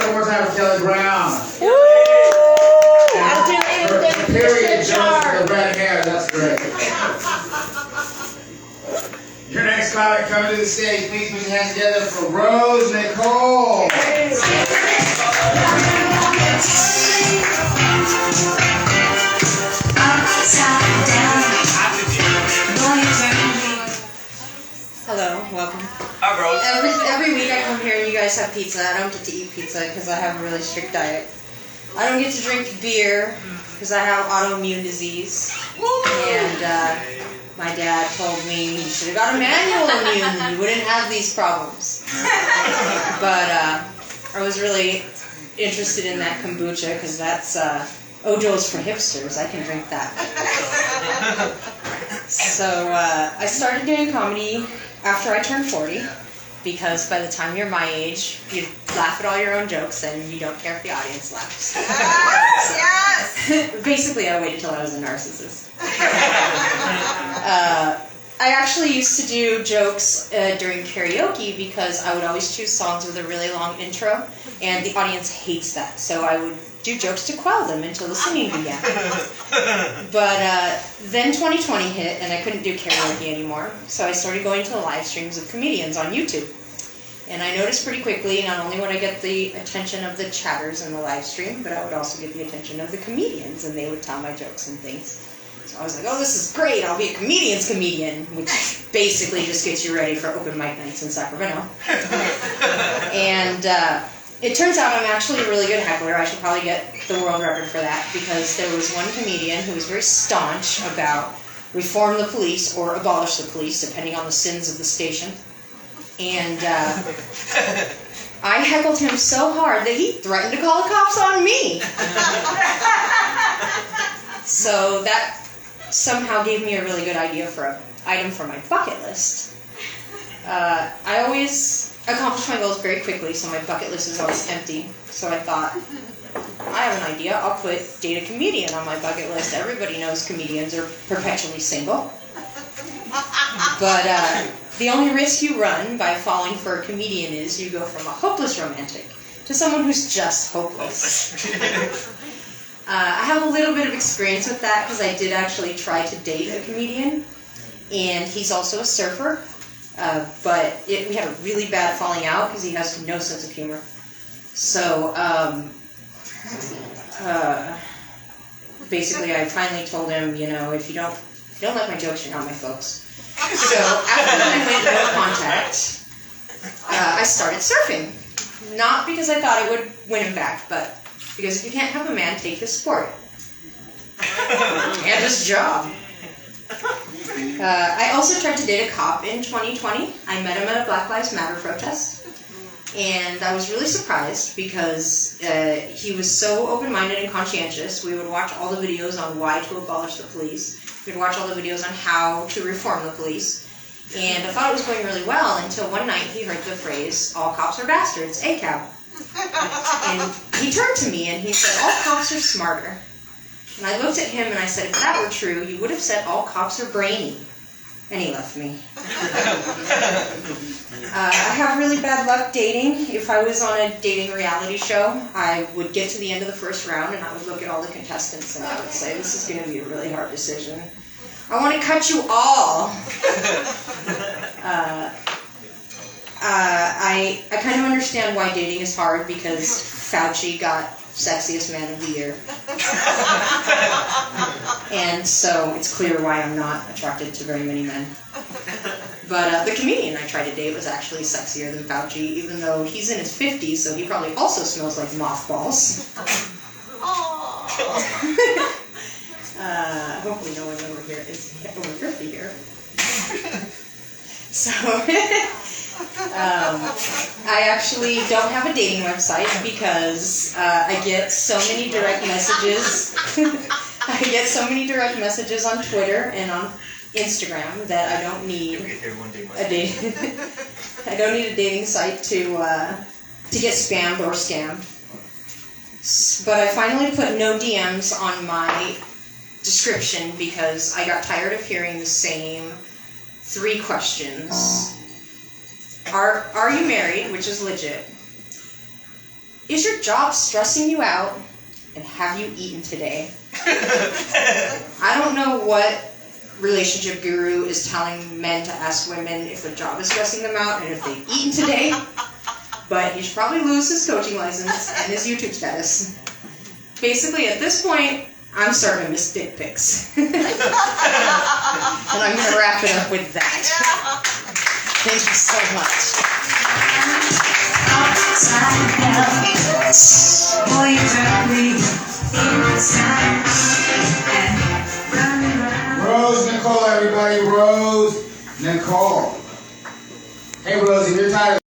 one more time for Kelly Brown. Woo! I'll do anything. Period, Jones with the red hair. That's great. Your next comic coming to the stage. Please put your hands together for Rose Nicole. Hello, welcome. Hi, Rose. Every week I come here and you guys have pizza. I don't get to eat pizza because I have a really strict diet. I don't get to drink beer because I have autoimmune disease. And my dad told me you should have got a manual immune. You wouldn't have these problems. But I was really interested in that kombucha because that's Ojo's for hipsters. I can drink that. So I started doing comedy after I turned 40, because by the time you're my age, you laugh at all your own jokes and you don't care if the audience laughs. Yes! Basically, I waited till I was a narcissist. I actually used to do jokes during karaoke because I would always choose songs with a really long intro, and the audience hates that, so I would do jokes to quell them until the singing began. But then 2020 hit, and I couldn't do karaoke anymore, so I started going to the live streams of comedians on YouTube. And I noticed pretty quickly, not only would I get the attention of the chatters in the live stream, but I would also get the attention of the comedians, and they would tell my jokes and things. So I was like, oh, this is great, I'll be a comedian's comedian, which basically just gets you ready for open mic nights in Sacramento. And it turns out I'm actually a really good heckler. I should probably get the world record for that, because there was one comedian who was very staunch about reform the police or abolish the police, depending on the sins of the station. And I heckled him so hard that he threatened to call the cops on me. So that somehow gave me a really good idea for an item for my bucket list. I always accomplish my goals very quickly, so my bucket list is always empty. So I thought, I have an idea, I'll put date a comedian on my bucket list. Everybody knows comedians are perpetually single. But the only risk you run by falling for a comedian is you go from a hopeless romantic to someone who's just hopeless. I have a little bit of experience with that because I did actually try to date a comedian, and he's also a surfer. But we had a really bad falling out because he has no sense of humor. So basically, I finally told him, you know, if you don't like my jokes, you're not my folks. So after I went no contact, I started surfing. Not because I thought it would win him back, but because if you can't have a man, take his sport and his job. I also tried to date a cop in 2020. I met him at a Black Lives Matter protest, and I was really surprised because he was so open-minded and conscientious. We would watch all the videos on why to abolish the police. We'd watch all the videos on how to reform the police. And I thought it was going really well until one night he heard the phrase, all cops are bastards, ACAB. And he turned to me and he said, all cops are smarter. And I looked at him and I said, if that were true, you would have said all cops are brainy. And he left me. I have really bad luck dating. If I was on a dating reality show, I would get to the end of the first round and I would look at all the contestants and I would say, this is going to be a really hard decision. I want to cut you all. I kind of understand why dating is hard because Fauci got sexiest man of the year. And so it's clear why I'm not attracted to very many men. But the comedian I tried to date was actually sexier than Fauci, even though he's in his 50s, so he probably also smells like mothballs. Hopefully no one over here is over 50 here. So, I actually don't have a dating website because I get so many direct messages. I get so many direct messages on Twitter and on Instagram that I don't need a dating. I don't need a dating site to get spammed or scammed. But I finally put no DMs on my description because I got tired of hearing the same 3 questions. Uh-huh. Are you married, which is legit? Is your job stressing you out? And have you eaten today? I don't know what relationship guru is telling men to ask women if their job is stressing them out and if they've eaten today, but he should probably lose his coaching license and his YouTube status. Basically, at this point, I'm starting to miss dick pics. And I'm going to wrap it up with that. Thank you so much.